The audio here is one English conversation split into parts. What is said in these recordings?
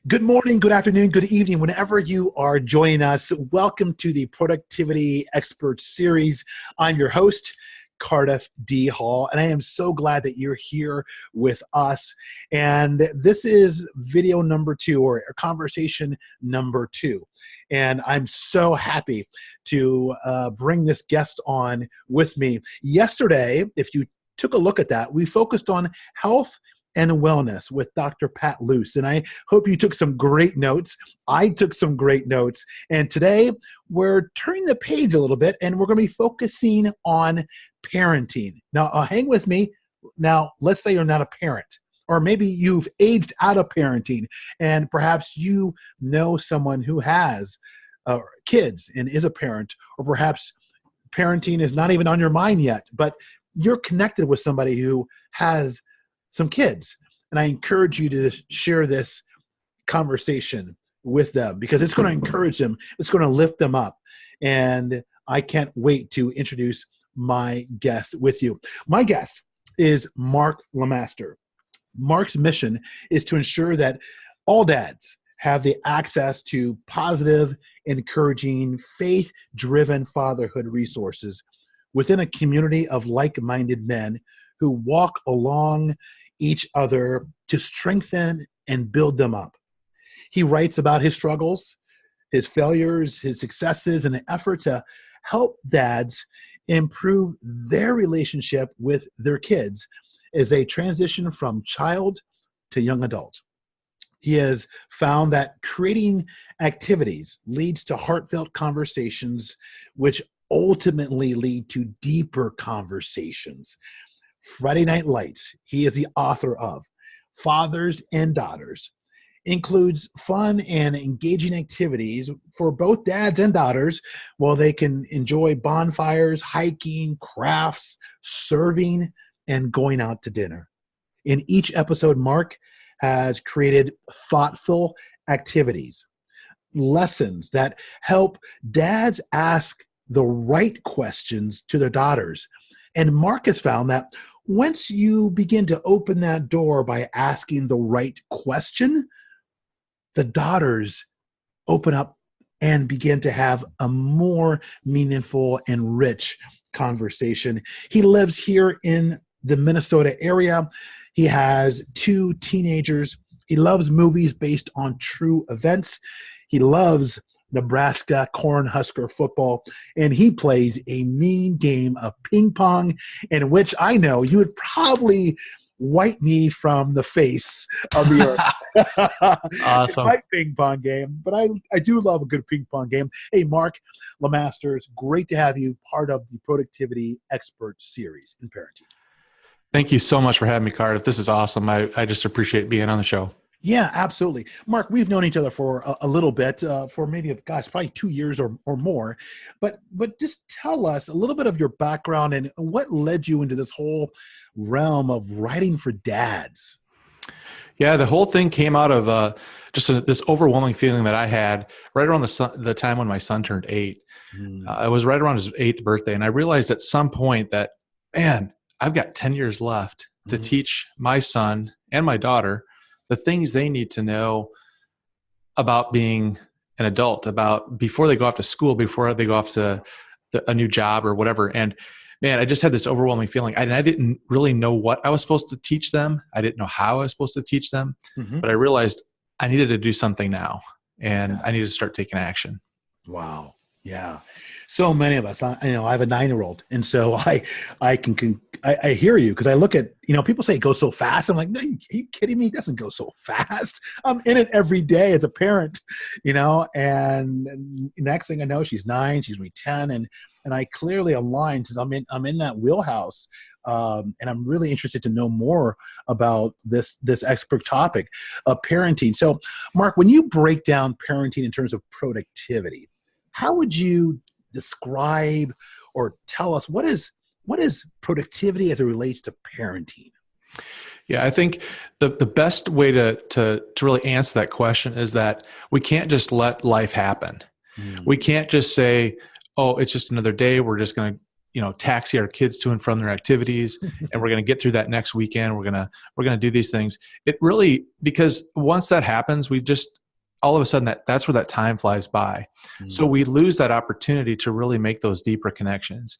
Good morning, good afternoon, good evening, whenever you are joining us. Welcome to the Productivity Expert Series. I'm your host, Cardiff D. Hall, and I am so glad that you're here with us. And this is video number 2, or conversation number 2. And I'm so happy to bring this guest on with me. Yesterday, if you took a look at that, we focused on health and wellness with Dr. Pat Luce. And I hope you took some great notes. I took some great notes. And today we're turning the page a little bit and we're going to be focusing on parenting. Now, hang with me. Now, let's say you're not a parent, or maybe you've aged out of parenting and perhaps you know someone who has kids and is a parent, or perhaps parenting is not even on your mind yet, but you're connected with somebody who has some kids. And I encourage you to share this conversation with them because it's going to encourage them. It's going to lift them up. And I can't wait to introduce my guest with you. My guest is Mark LaMasters. Mark's mission is to ensure that all dads have the access to positive, encouraging, faith-driven fatherhood resources within a community of like-minded men who walk along each other to strengthen and build them up. He writes about his struggles, his failures, his successes, and an effort to help dads improve their relationship with their kids as they transition from child to young adult. He has found that creating activities leads to heartfelt conversations, which ultimately lead to deeper conversations. Friday Night Lights, he is the author of Fathers and Daughters, includes fun and engaging activities for both dads and daughters while they can enjoy bonfires, hiking, crafts, serving, and going out to dinner. In each episode, Mark has created thoughtful activities, lessons that help dads ask the right questions to their daughters. And Mark has found that once you begin to open that door by asking the right question, the daughters open up and begin to have a more meaningful and rich conversation. He lives here in the Minnesota area. He has 2 teenagers. He loves movies based on true events. He loves Nebraska Cornhusker football, and he plays a mean game of ping pong in which I know you would probably wipe me from the face of the earth. Awesome. It's my ping pong game, but I do love a good ping pong game. Hey, Mark LaMasters, great to have you part of the Productivity Expert Series in parenting. Thank you so much for having me, Cardiff. This is awesome. I just appreciate being on the show. Yeah, absolutely. Mark, we've known each other for a little bit, for maybe, probably 2 years or more. But just tell us a little bit of your background and what led you into this whole realm of writing for dads. Yeah, the whole thing came out of this overwhelming feeling that I had right around the time when my son turned 8. I was right around his 8th birthday, and I realized at some point that, man, I've got 10 years left to teach my son and my daughter the things they need to know about being an adult, about before they go off to school, before they go off to a new job or whatever. And man, I just had this overwhelming feeling. I didn't really know what I was supposed to teach them. I didn't know how I was supposed to teach them, but I realized I needed to do something now, and I needed to start taking action. Wow. Yeah. So many of us, I have a 9-year-old. And so I hear you, because I look at, people say it goes so fast. I'm like, no, are you kidding me? It doesn't go so fast. I'm in it every day as a parent, and next thing I know, she's 9, she's going to be 10. And I clearly align since I'm in that wheelhouse. And I'm really interested to know more about this expert topic of parenting. So Mark, when you break down parenting in terms of productivity, how would you describe or tell us what is productivity as it relates to parenting? Yeah, I think the best way to really answer that question is that we can't just let life happen. We can't just say, oh, it's just another day. We're just going to taxi our kids to and from their activities, and we're going to get through that next weekend. We're going to do these things. It really, because once that happens, we just, all of a sudden that's where that time flies by. So we lose that opportunity to really make those deeper connections,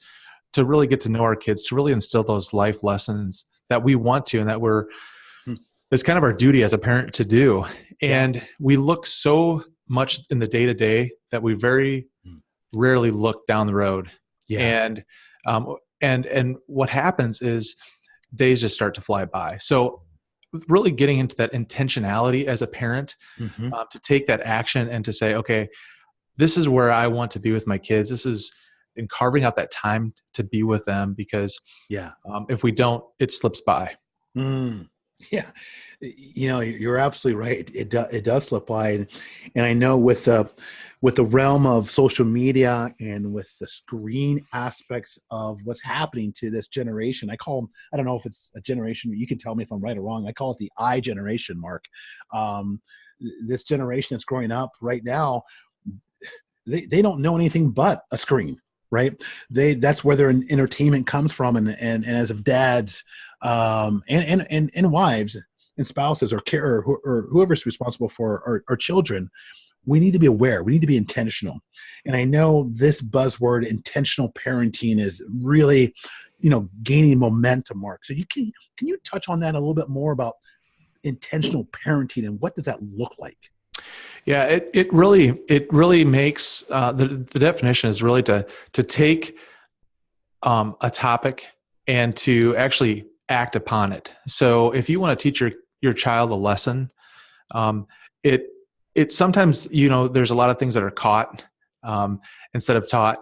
to really get to know our kids, to really instill those life lessons that we want to, and that it's kind of our duty as a parent to do. And we look so much in the day-to-day that we very rarely look down the road. And what happens is days just start to fly by. So really getting into that intentionality as a parent, to take that action and to say, okay, this is where I want to be with my kids. This is in carving out that time to be with them, because if we don't, it slips by. Yeah. You're absolutely right. It does slip by. And I know with the realm of social media and with the screen aspects of what's happening to this generation, I don't know if it's a generation, you can tell me if I'm right or wrong. I call it the I generation, Mark. This generation that's growing up right now, they don't know anything but a screen. Right. That's where their entertainment comes from. And as of dads, and wives and spouses or whoever's responsible for our children, we need to be aware. We need to be intentional. And I know this buzzword, intentional parenting, is really, gaining momentum, Mark. So can you touch on that a little bit more about intentional parenting and what does that look like? Yeah, it really makes the definition is really to take a topic and to actually act upon it. So if you want to teach your child a lesson, it sometimes, there's a lot of things that are caught instead of taught,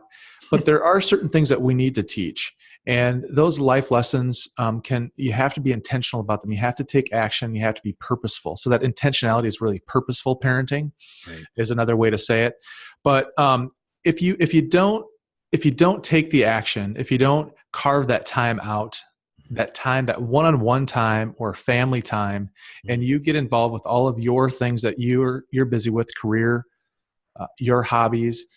but there are certain things that we need to teach. And those life lessons, you have to be intentional about them. You have to take action. You have to be purposeful. So that intentionality is really purposeful parenting, is another way to say it. But if you don't take the action, if you don't carve that time out, that one-on-one time or family time, and you get involved with all of your things that you're busy with, career, your hobbies,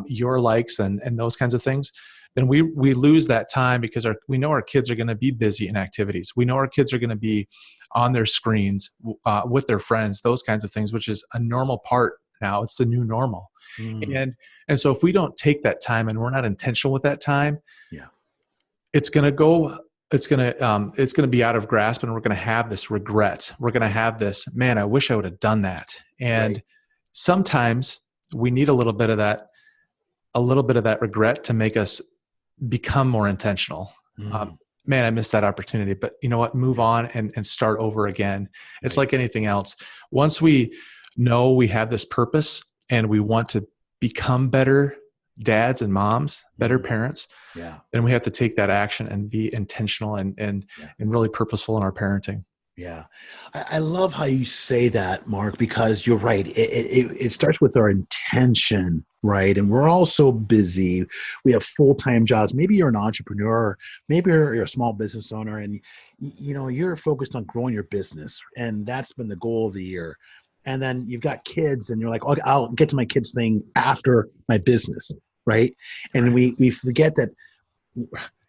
your likes, and those kinds of things, then we lose that time, because we know our kids are going to be busy in activities. We know our kids are going to be on their screens with their friends, those kinds of things, which is a normal part now. It's the new normal. And so if we don't take that time and we're not intentional with that time, it's going to be out of grasp, and we're going to have this regret. We're going to have this, man, I wish I would have done that. And sometimes we need a little bit of that regret to make us become more intentional. Man, I missed that opportunity, but you know what? Move on and start over again. It's like anything else. Once we know we have this purpose and we want to become better dads and moms, better parents, then we have to take that action and be intentional and really purposeful in our parenting. Yeah. I love how you say that, Mark, because you're right. It starts with our intention, right? And we're all so busy. We have full-time jobs. Maybe you're an entrepreneur, maybe you're a small business owner, and you're focused on growing your business, and that's been the goal of the year. And then you've got kids, and you're like, okay, I'll get to my kids thing after my business, right? And we forget that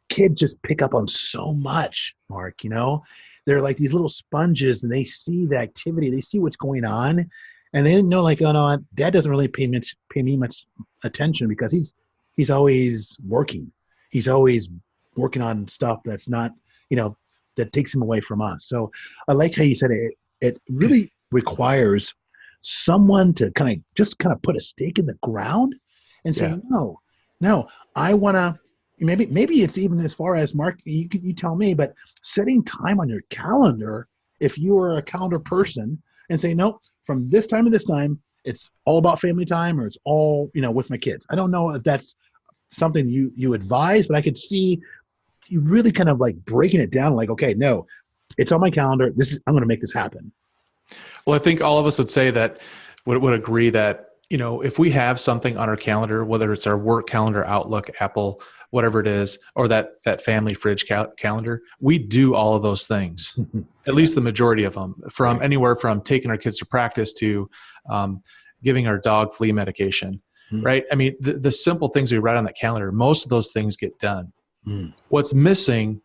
kids just pick up on so much, Mark, They're like these little sponges, and they see the activity, they see what's going on, and they didn't know, like, oh no, Dad doesn't really pay me much attention because he's always working. He's always working on stuff that's not, that takes him away from us. So I like how you said it. It really requires someone to kind of put a stake in the ground and say, no, I want to. Maybe it's even as far as, Mark, you tell me, but setting time on your calendar, if you are a calendar person, and say, no, from this time to this time, it's all about family time, or it's all, with my kids. I don't know if that's something you advise, but I could see you really kind of like breaking it down, like, okay, no, it's on my calendar. I'm going to make this happen. Well, I think all of us would say that, would agree that, if we have something on our calendar, whether it's our work calendar, Outlook, Apple, whatever it is, or that family fridge calendar, we do all of those things, at least the majority of them, from anywhere from taking our kids to practice to giving our dog flea medication, right? I mean, the simple things we write on that calendar, most of those things get done. Mm. What's missing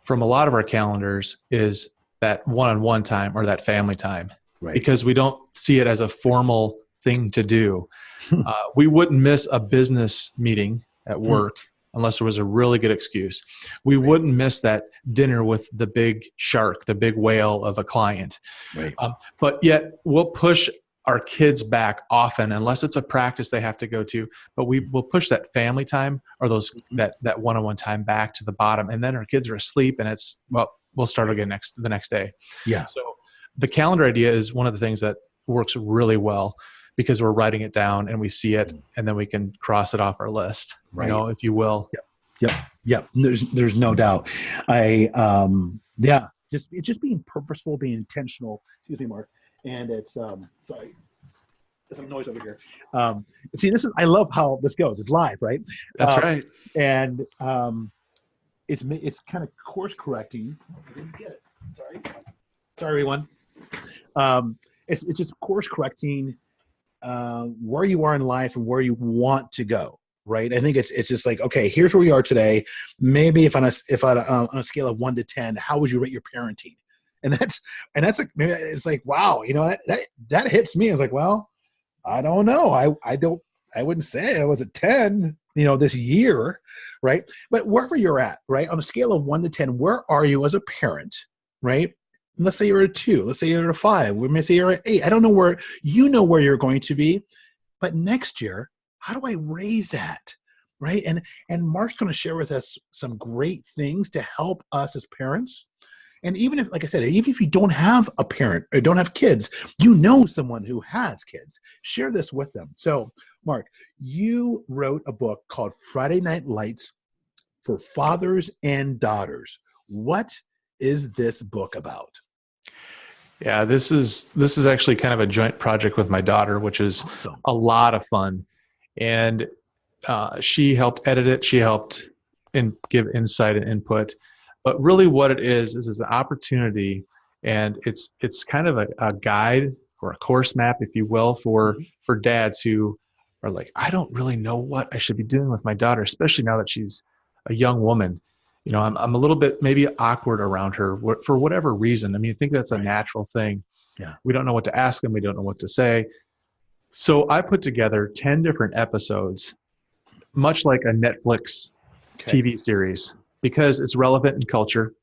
from a lot of our calendars is that one-on-one time or that family time, Right. because we don't see it as a formal thing to do. We wouldn't miss a business meeting at work unless there was a really good excuse. We wouldn't miss that dinner with the big shark, the big whale of a client. Right. But yet we'll push our kids back often, unless it's a practice they have to go to, but we will push that family time or that one-on-one time back to the bottom. And then our kids are asleep and we'll start again the next day. Yeah. So the calendar idea is one of the things that works really well, because we're writing it down and we see it, and then we can cross it off our list, Right. if you will. Yep. There's no doubt. Just being purposeful, being intentional. Excuse me, Mark. And it's sorry, there's some noise over here. See, I love how this goes. It's live, right? That's right. And it's kind of course correcting. I didn't get it. Sorry, everyone. It's just course correcting where you are in life and where you want to go. Right. I think it's just like, okay, here's where we are today. Maybe if on a scale of 1 to 10, how would you rate your parenting? And that's like, maybe it's like, wow, that hits me. I was like, well, I don't know. I wouldn't say I was a 10, this year. Right. But wherever you're at, right, on a scale of 1 to 10, where are you as a parent? Right. And let's say you're a 2, let's say you're a 5, we may say you're an 8. I don't know where you're going to be, but next year, how do I raise that? Right. And Mark's going to share with us some great things to help us as parents. And even if, like I said, even if you don't have a parent or don't have kids, someone who has kids, share this with them. So, Mark, you wrote a book called Friday Night Lights for Fathers and Daughters. What is this book about? Yeah, this is actually kind of a joint project with my daughter, which is awesome. A lot of fun. And she helped edit it. She helped give insight and input. But really what it is an opportunity, and it's kind of a guide or a course map, if you will, for dads who are like, I don't really know what I should be doing with my daughter, especially now that she's a young woman. I'm a little bit maybe awkward around her for whatever reason. I mean, I think that's a natural thing. Yeah. We don't know what to ask them. We don't know what to say. So I put together 10 different episodes, much like a Netflix TV series, because it's relevant in culture.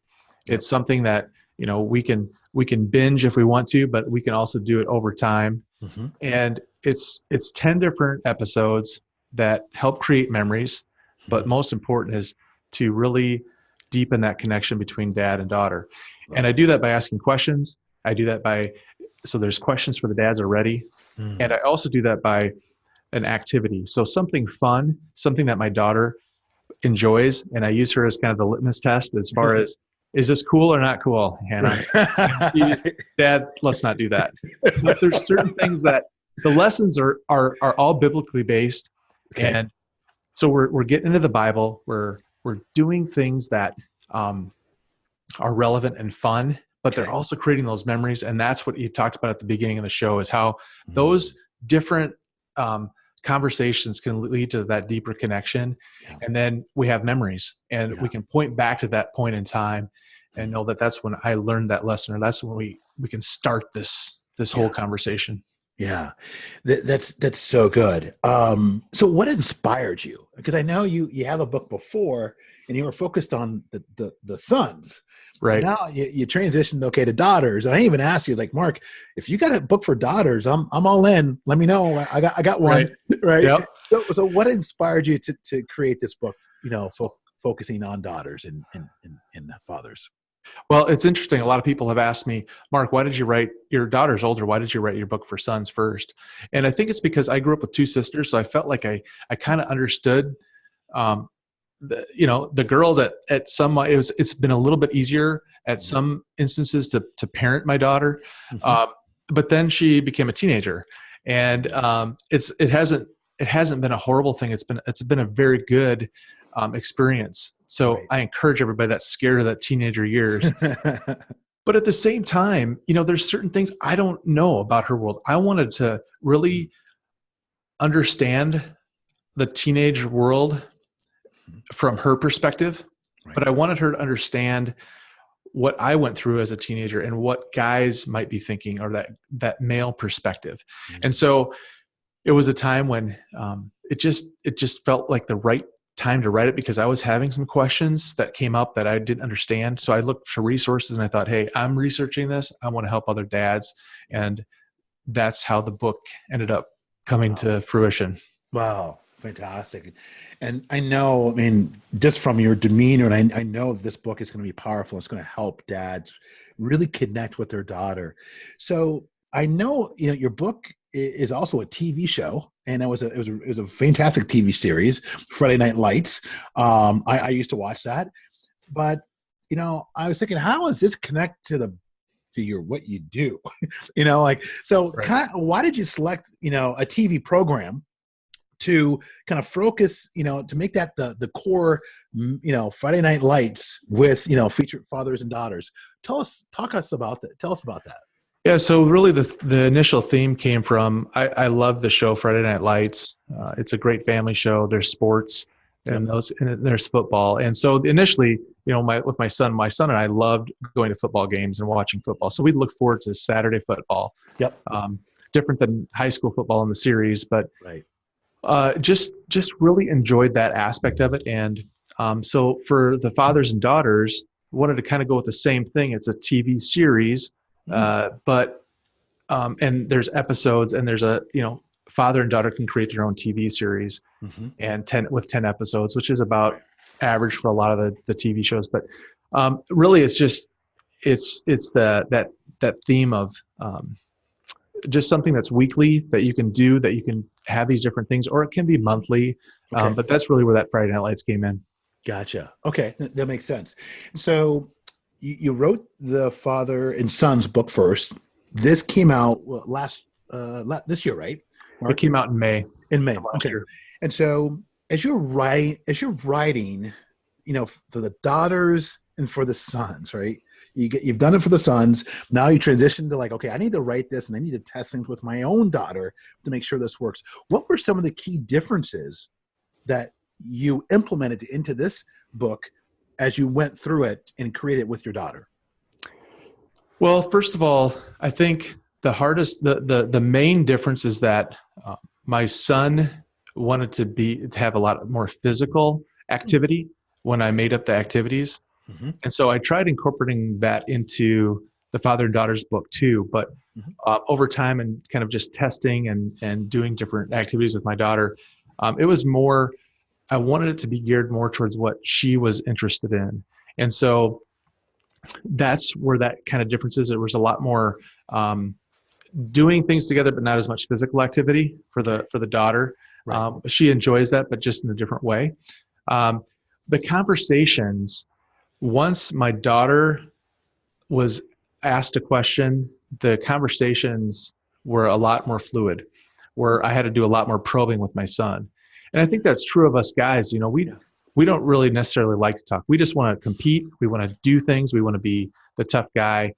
It's something that, we can binge if we want to, but we can also do it over time. Mm-hmm. And it's 10 different episodes that help create memories, but most important is to really deepen that connection between dad and daughter. Right. And I do that by asking questions. I do that so there's questions for the dads already. And I also do that by an activity. So something fun, something that my daughter enjoys, and I use her as kind of the litmus test as far as, is this cool or not cool, Hannah? Dad, let's not do that. But there's certain things that the lessons are all biblically based. Okay. And so we're getting into the Bible. We're doing things that are relevant and fun, but they're also creating those memories. And that's what you talked about at the beginning of the show, is how those different conversations can lead to that deeper connection. Yeah. And then we have memories, and we can point back to that point in time and know that that's when I learned that lesson, or that's when we can start this whole conversation. Yeah, that's so good. So what inspired you? Because I know you have a book before, and you were focused on the sons. Right. Now you transitioned, to daughters. And I even asked you, like, Mark, if you got a book for daughters, I'm all in. Let me know. I got one. Right. Yep. So what inspired you to create this book? Focusing on daughters and fathers. Well, it's interesting. A lot of people have asked me, Mark, why did you write, your daughter's older, why did you write your book for sons first? And I think it's because I grew up with 2 sisters. So I felt like I kind of understood, the girls at some, it's been a little bit easier at some instances to parent my daughter. But then she became a teenager, and it hasn't been a horrible thing. It's been a very good experience. So I encourage everybody that's scared of that teenager years. But at the same time, there's certain things I don't know about her world. I wanted to really understand the teenage world from her perspective. but I wanted her to understand what I went through as a teenager and what guys might be thinking, or that male perspective. Mm-hmm. And so it was a time when it just felt like the right time to write it, because I was having some questions that came up that I didn't understand. So I looked for resources and I thought, hey, I'm researching this. I want to help other dads. And that's how the book ended up coming to fruition. Wow. Fantastic. And I know, I mean, just from your demeanor, and I know this book is going to be powerful. It's going to help dads really connect with their daughter. So I know, your book is also a TV show, and it was a fantastic TV series, Friday Night Lights. I used to watch that, but I was thinking, how does this connect to what you do? So Right. kind of, why did you select, a TV program to kind of focus, to make that the core, Friday Night Lights with, featured fathers and daughters? Tell us about that. Yeah, so really the initial theme came from, I love the show Friday Night Lights. It's a great family show. There's sports and there's football. And so initially, with my son and I loved going to football games and watching football. So we'd look forward to Saturday football. Yep. Different than high school football in the series, but Right. just really enjoyed that aspect of it. And so for the fathers and daughters, wanted to kind of go with the same thing. It's a TV series. But and there's episodes, and there's father and daughter can create their own TV series, and 10 episodes, which is about average for a lot of the TV shows. But really, it's just it's that theme of just something that's weekly that you can do, that you can have these different things, or it can be monthly. Okay. But that's really where that Friday Night Lights came in. Gotcha. Okay, that makes sense. So you wrote the father and son's book first. This came out this year, right? It came out in May. In May. Last Okay. year. And so as you're writing, for the daughters and for the sons, right? You've done it for the sons. Now you transition to okay, I need to write this, and I need to test things with my own daughter to make sure this works. What were some of the key differences that you implemented into this book as you went through it and created it with your daughter? Well, first of all, I think the main difference is that my son wanted to have a lot more physical activity when I made up the activities. And so I tried incorporating that into the father and daughter's book too. But over time and kind of just testing and doing different activities with my daughter, it was more, I wanted it to be geared more towards what she was interested in. And so that's where that kind of difference is. There was a lot more doing things together, but not as much physical activity for the daughter. Right. She enjoys that, but just in a different way. The conversations, once my daughter was asked a question, the conversations were a lot more fluid, where I had to do a lot more probing with my son. And I think that's true of us guys. We don't really necessarily like to talk. We just want to compete. We want to do things. We want to be the tough guy.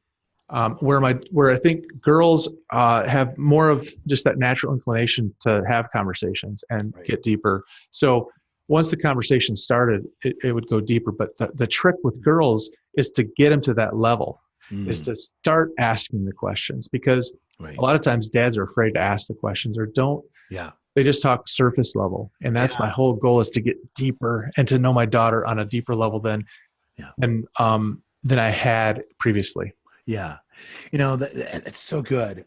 Where I think girls have more of just that natural inclination to have conversations and get deeper. So once the conversation started, it would go deeper. But the trick with girls is to get them to that level, is to start asking the questions, because a lot of times dads are afraid to ask the questions or don't. Yeah. They just talk surface level. And that's my whole goal, is to get deeper and to know my daughter on a deeper level than I had previously. Yeah. It's so good,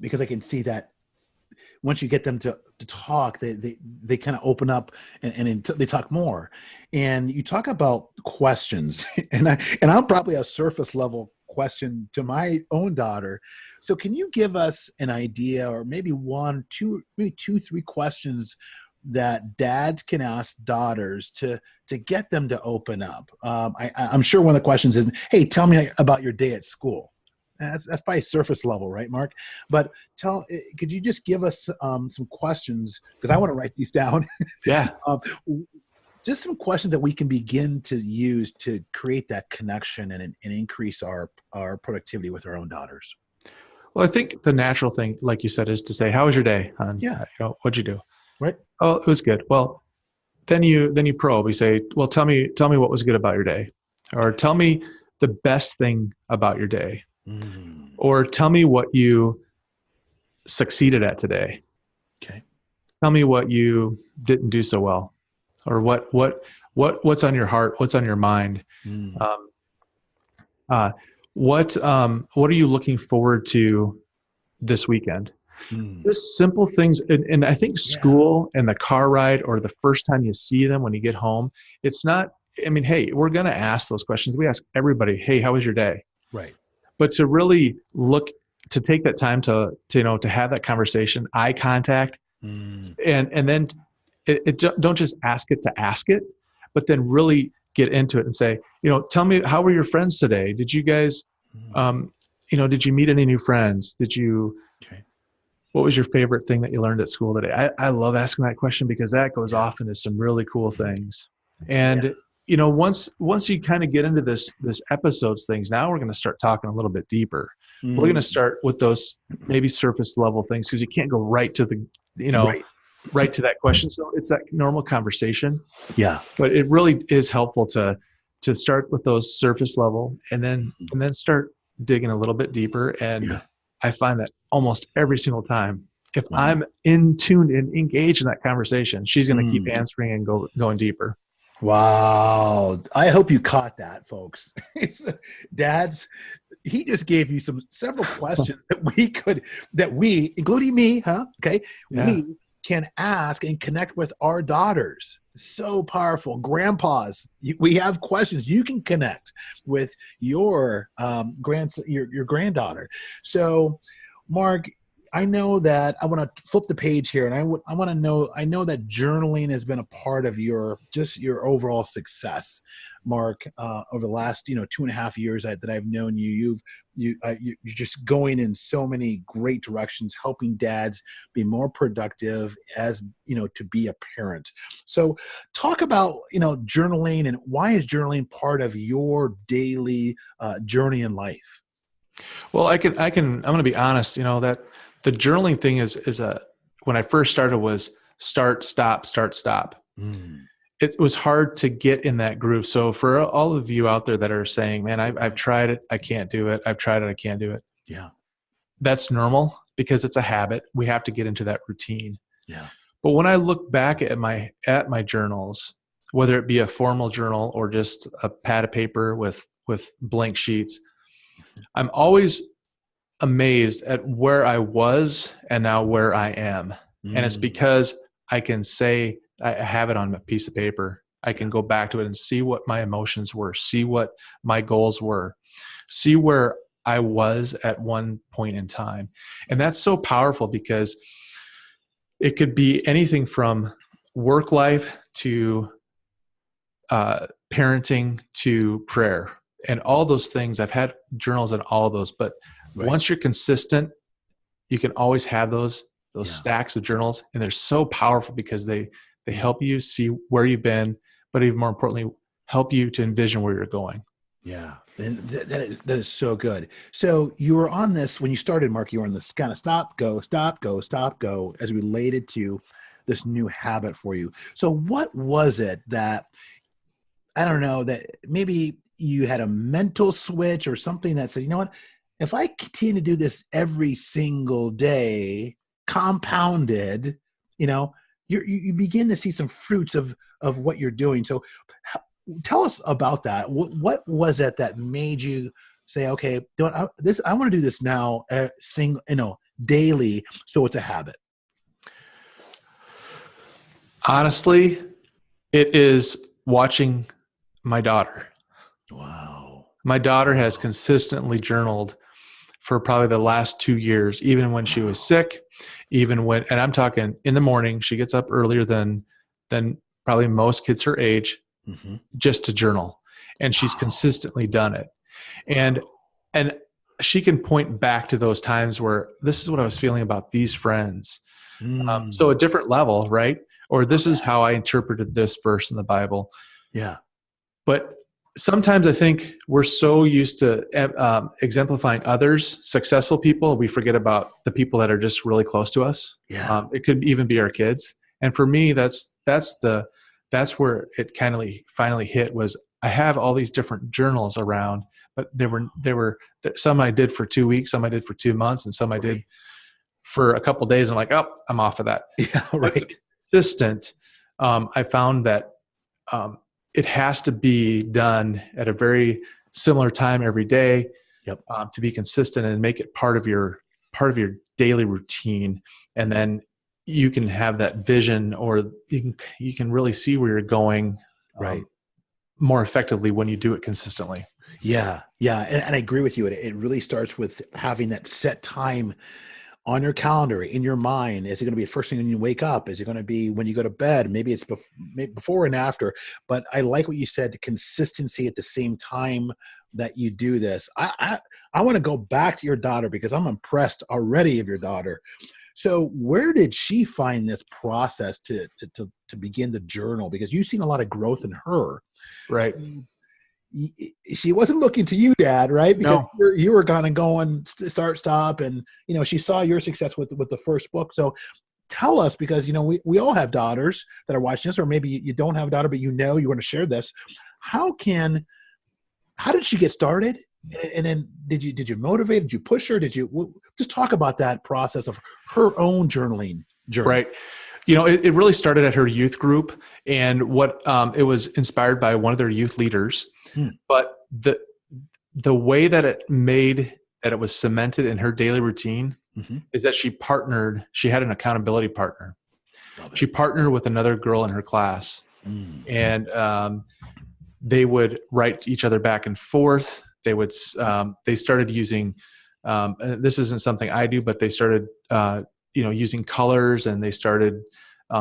because I can see that once you get them to talk, they kind of open up and they talk more. And you talk about questions, and I'm probably a surface level question to my own daughter. So can you give us an idea, or maybe two, three questions that dads can ask daughters to get them to open up? I'm sure one of the questions is, hey, tell me about your day at school. That's probably surface level, right, Mark? But could you just give us some questions, because I want to write these down. Yeah. Just some questions that we can begin to use to create that connection and increase our productivity with our own daughters. Well, I think the natural thing, like you said, is to say, how was your day, hon? Yeah. What'd you do? Right. Oh, it was good. Well, then you probe. You say, well, tell me what was good about your day, or tell me the best thing about your day, or tell me what you succeeded at today. Okay. Tell me what you didn't do so well, or what's on your heart, what's on your mind. What are you looking forward to this weekend? Just simple things. And I think school and the car ride, or the first time you see them when you get home, it's not, I mean, hey, we're going to ask those questions. We ask everybody, hey, how was your day? Right. But to really to take that time to have that conversation, eye contact, and then don't just ask it, but then really get into it and say, tell me, how were your friends today? Did you guys, did you meet any new friends? What was your favorite thing that you learned at school today? I love asking that question, because that goes off into some really cool things. And, once you kind of get into this episodes things, now we're going to start talking a little bit deeper. We're going to start with those maybe surface level things, because you can't go right to the, right to that question. So it's that normal conversation. Yeah. But it really is helpful to start with those surface level, and then start digging a little bit deeper. And I find that almost every single time, if I'm in tuned and engaged in that conversation, she's going to keep answering and going deeper. Wow. I hope you caught that, folks. Dads, he just gave you several questions that we, including me, we can ask and connect with our daughters. So powerful. Grandpas, we have questions. You can connect with your your granddaughter. So, Mark, I know that I want to flip the page here, and I want to know. I know that journaling has been a part of your overall success, Mark, over the last 2.5 years that I've known you. You're just going in so many great directions, helping dads be more productive as to be a parent. So, talk about journaling, and why is journaling part of your daily journey in life? Well, I'm going to be honest. That the journaling thing is when I first started was start, stop, start, stop. It was hard to get in that groove. So for all of you out there that are saying, man, I've tried it, I can't do it. I've tried it, I can't do it. Yeah. That's normal, because it's a habit. We have to get into that routine. Yeah. But when I look back at my journals, whether it be a formal journal or just a pad of paper with blank sheets, I'm always amazed at where I was and now where I am. And it's because I can say, I have it on a piece of paper. I can go back to it and see what my emotions were, see what my goals were, see where I was at one point in time. And that's so powerful, because it could be anything from work life to parenting to prayer, and all those things. I've had journals on all of those, but once you're consistent, you can always have those stacks of journals, and they're so powerful because they help you see where you've been, but even more importantly, help you to envision where you're going. Yeah, and that is so good. So you were on this when you started, Mark. You were on this kind of stop, go, as related to this new habit for you. So what was it that, I don't know, that maybe you had a mental switch or something that said, you know what, if I continue to do this every single day, compounded, you begin to see some fruits of what you're doing. So tell us about that. What was it that made you say, okay, I want to do this now, daily, so it's a habit? Honestly, it is watching my daughter. Wow. My daughter has consistently journaled for probably the last 2 years, even when she was sick, and I'm talking in the morning, she gets up earlier than probably most kids her age, just to journal. And she's consistently done it. And she can point back to those times where this is what I was feeling about these friends. So a different level, right? Or this is how I interpreted this verse in the Bible. Yeah. But sometimes I think we're so used to exemplifying others, successful people, we forget about the people that are just really close to us. Yeah. It could even be our kids. And for me, that's the that's where it kind of finally hit. Was I have all these different journals around, but there were some I did for 2 weeks, some I did for 2 months, and some I did for a couple of days. I'm like, oh, I'm off of that. Yeah, But right. consistent. I found that it has to be done at a very similar time every day. Yep. To be consistent and make it part of your daily routine, and then you can have that vision, or you can really see where you're going, Right. more effectively when you do it consistently. Yeah. Yeah. And I agree with you. It really starts with having that set time on your calendar, in your mind. Is it going to be the first thing when you wake up? Is it going to be when you go to bed? Maybe it's before and after. But I like what you said, the consistency at the same time that you do this. I want to go back to your daughter, because I'm impressed already of your daughter. So where did she find this process to begin the journal? Because you've seen a lot of growth in her. Right. She wasn't looking to you, Dad, right? Because No. you were kind of going start, stop. And, she saw your success with the first book. So tell us, because, we all have daughters that are watching this, or maybe you don't have a daughter, but you want to share this. How did she get started? And then did you motivate? Did you push her? Just talk about that process of her own journaling journey? Right. It really started at her youth group, and it was inspired by one of their youth leaders. But the way that it was cemented in her daily routine is that she had an accountability partner. She partnered with another girl in her class, and they would write each other back and forth. They started using, this isn't something I do, but they started, using colors, and they started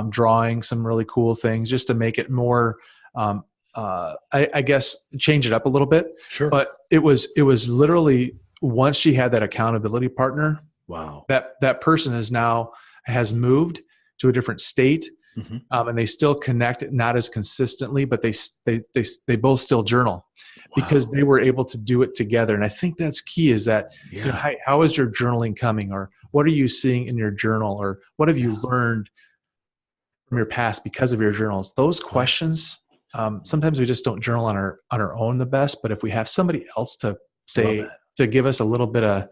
drawing some really cool things just to make it more, I guess, change it up a little bit. Sure. But it was literally, once she had that accountability partner, wow, that person has moved to a different state. And they still connect, not as consistently, but they both still journal. Wow. Because they were able to do it together. And I think that's key, is that, how is your journaling coming, or what are you seeing in your journal, or what have you learned from your past because of your journals? Those questions, sometimes we just don't journal on our own the best, but if we have somebody else to give us a little bit of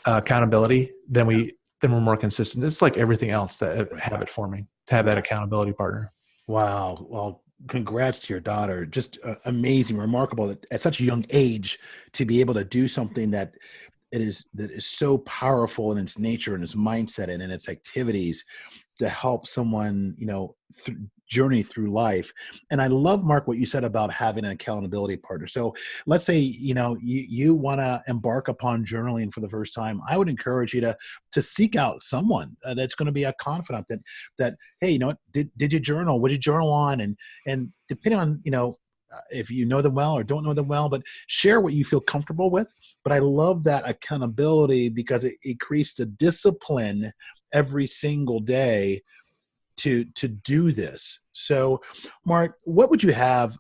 accountability, then we're more consistent. It's like everything else, that habit forming, to have that accountability partner. Wow. Well, congrats to your daughter. Just amazing, remarkable that at such a young age to be able to do something that is so powerful in its nature and its mindset and in its activities to help someone, journey through life. And I love, Mark, what you said about having an accountability partner. So let's say, you want to embark upon journaling for the first time. I would encourage you to seek out someone that's going to be a confidant that, hey, did you journal? What did you journal on? And depending on, if you know them well or don't know them well, but share what you feel comfortable with. But I love that accountability, because it creates the discipline every single day to do this. So, Mark, what would you have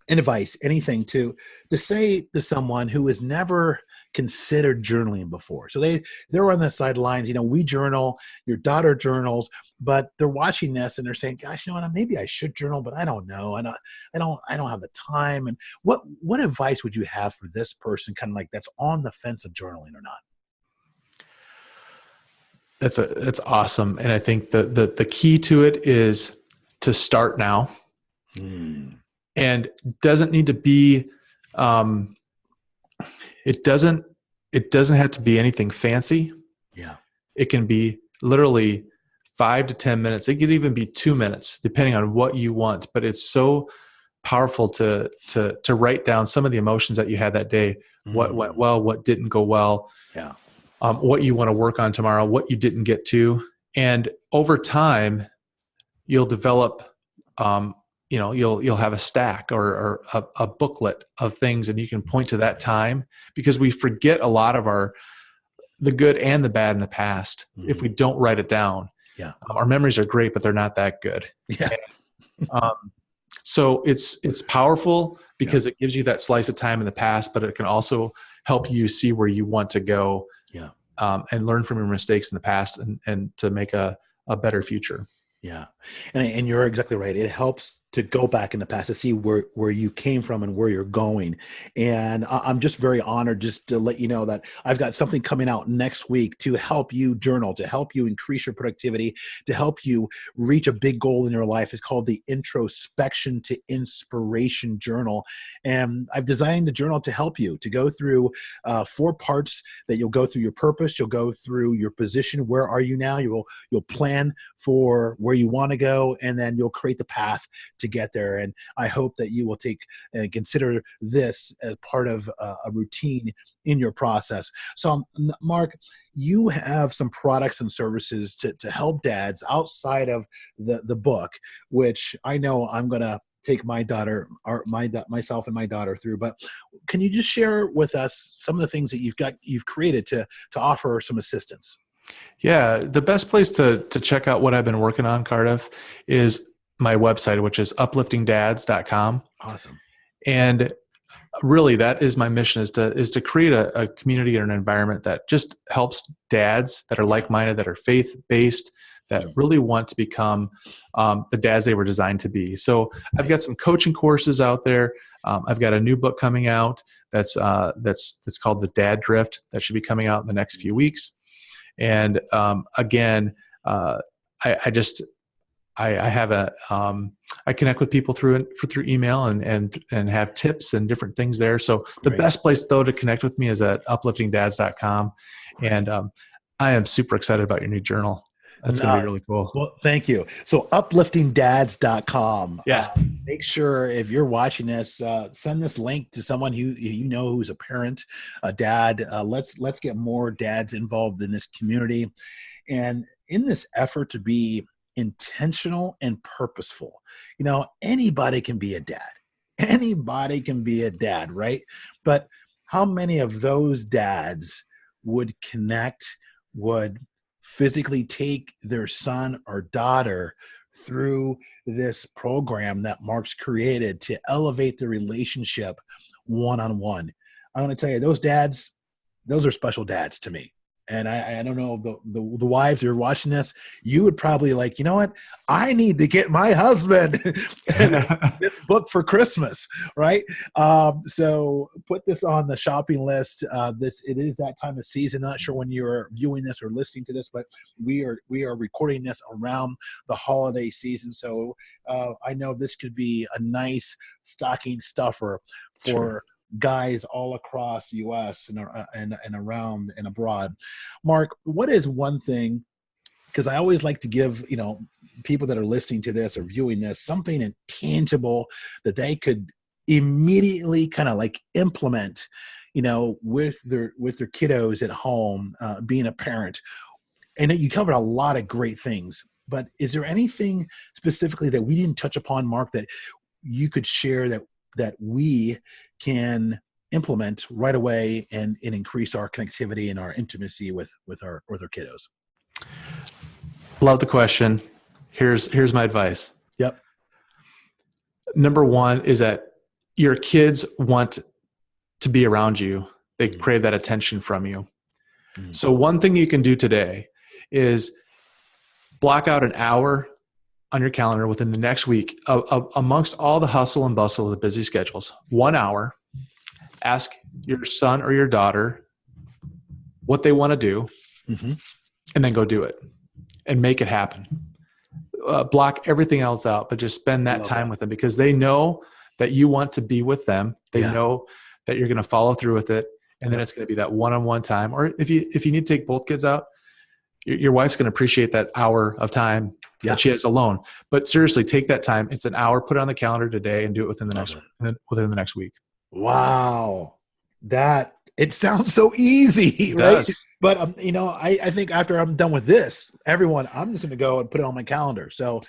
in advice, anything to say to someone who has never considered journaling before? So they're on the sidelines. We journal, your daughter journals, but they're watching this and they're saying, "Gosh, maybe I should journal, but I don't know. I don't have the time." And what advice would you have for this person, kind of like that's on the fence of journaling or not? It's awesome. And I think the key to it is to start now. And doesn't need to be, it doesn't have to be anything fancy. Yeah. It can be literally 5 to 10 minutes. It could even be 2 minutes, depending on what you want. But it's so powerful to write down some of the emotions that you had that day. What went well, what didn't go well. Yeah. What you want to work on tomorrow, what you didn't get to. And over time, you'll develop, you'll have a stack or a booklet of things, and you can point to that time, because we forget a lot of the good and the bad in the past if we don't write it down. Yeah. Our memories are great, but they're not that good. Yeah. So it's powerful because it gives you that slice of time in the past, but it can also help you see where you want to go. Yeah. And learn from your mistakes in the past and to make a better future. Yeah. And you're exactly right. It helps to go back in the past to see where you came from and where you're going. And I'm just very honored just to let you know that I've got something coming out next week to help you journal, to help you increase your productivity, to help you reach a big goal in your life. It's called the Introspection to Inspiration Journal. And I've designed the journal to help you to go through 4 parts that you'll go through your purpose. You'll go through your position. Where are you now? You'll plan for where you want to go, and then you'll create the path to get there. And I hope that you will take and consider this as part of a routine in your process. So, Mark, you have some products and services to help dads outside of the book, which I know I'm going to take my daughter, or myself and my daughter through. But can you just share with us some of the things that you've created to offer some assistance? Yeah, the best place to check out what I've been working on, Cardiff, is my website, which is upliftingdads.com. Awesome. And really, that is my mission, is to create a community and an environment that just helps dads that are like-minded, that are faith-based, that really want to become the dads they were designed to be. So I've got some coaching courses out there. I've got a new book coming out that's called The Dad Drift, that should be coming out in the next few weeks. And again, I have I connect with people through email and have tips and different things there. So the best place though to connect with me is at upliftingdads.com. And I am super excited about your new journal. That's going to be really cool. Well, thank you. So upliftingdads.com. Yeah. Make sure if you're watching this, send this link to someone who you know who's a parent, a dad. Let's get more dads involved in this community. And in this effort to be intentional and purposeful, anybody can be a dad. Anybody can be a dad, right? But how many of those dads would connect, would physically take their son or daughter through this program that Mark's created to elevate the relationship one-on-one? I want to tell you, those dads, those are special dads to me. And I don't know, the wives who are watching this, you would probably like, you know what? I need to get my husband this book for Christmas, right? So put this on the shopping list. It is that time of season. Not sure when you're viewing this or listening to this, but we are recording this around the holiday season. So I know this could be a nice stocking stuffer for guys all across the U.S. and around and abroad. Mark, what is one thing, because I always like to give, people that are listening to this or viewing this, something intangible that they could immediately kind of like implement, with their kiddos at home, being a parent. And you covered a lot of great things, but is there anything specifically that we didn't touch upon, Mark, that you could share that we can implement right away and increase our connectivity and our intimacy with our kiddos? Love the question. Here's my advice. Yep. Number one is that your kids want to be around you. They crave that attention from you. So one thing you can do today is block out an hour on your calendar within the next week, amongst all the hustle and bustle of the busy schedules. 1 hour, ask your son or your daughter what they want to do, and then go do it and make it happen. Block everything else out, but just spend that time with them, because they know that you want to be with them. They know that you're going to follow through with it, and then it's going to be that one-on-one time. Or if you need to take both kids out, your wife's going to appreciate that hour of time that she has alone. But seriously, take that time. It's an hour. Put it on the calendar today and do it within the next week. Wow, it sounds so easy, right? But I think after I'm done with this, I'm just going to go and put it on my calendar. So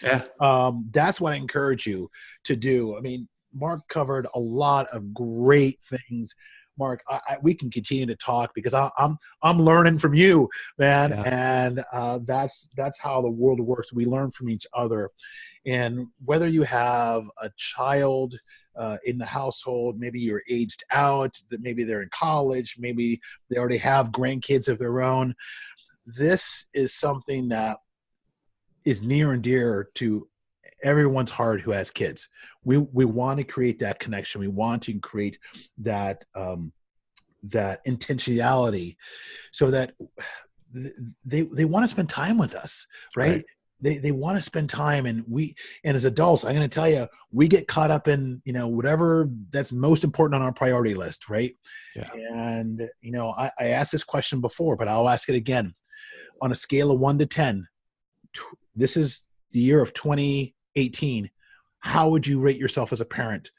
that's what I encourage you to do. I mean, Mark covered a lot of great things. Mark, we can continue to talk because I'm learning from you, man, and that's how the world works. We learn from each other, and whether you have a child in the household, maybe you're aged out, that maybe they're in college, maybe they already have grandkids of their own. This is something that is near and dear to everyone's heart who has kids. We want to create that connection. We want to create that that intentionality, so that they want to spend time with us, right? They want to spend time, and as adults, I'm going to tell you, we get caught up in, whatever that's most important on our priority list, right? Yeah. And I asked this question before, but I'll ask it again. On a scale of 1 to 10, this is the year of 2018. How would you rate yourself as a parent?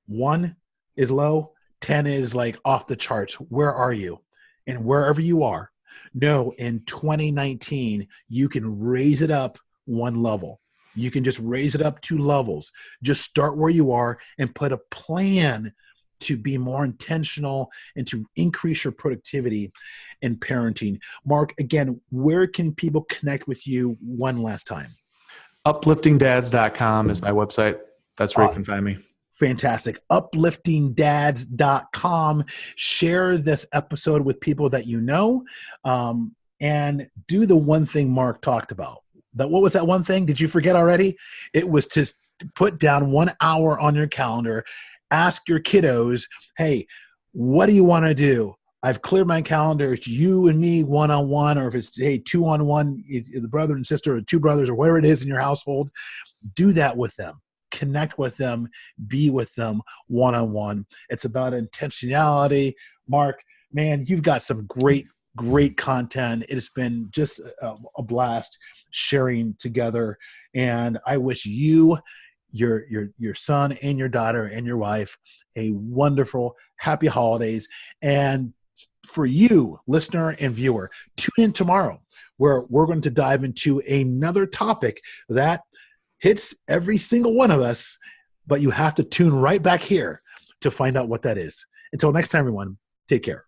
1 is low, 10 is like off the charts. Where are you? And wherever you are, know in 2019, you can raise it up 1 level. You can just raise it up 2 levels. Just start where you are and put a plan to be more intentional and to increase your productivity in parenting. Mark, again, where can people connect with you one last time? Upliftingdads.com is my website. That's where you can find me. Fantastic. Upliftingdads.com. Share this episode with people that you know, and do the one thing Mark talked about. What was that one thing? Did you forget already? It was to put down 1 hour on your calendar. Ask your kiddos, hey, what do you want to do? I've cleared my calendar. It's you and me one-on-one, or if it's, hey, 2-on-1, the brother and sister, or 2 brothers, or whatever it is in your household. Do that with them. Connect with them. Be with them one-on-one. It's about intentionality. Mark, man, you've got some great content. It's been just a blast sharing together. And I wish you, your son and your daughter and your wife a wonderful, happy holidays. And for you, listener and viewer, tune in tomorrow, where we're going to dive into another topic that hits every single one of us, but you have to tune right back here to find out what that is. Until next time, everyone, take care.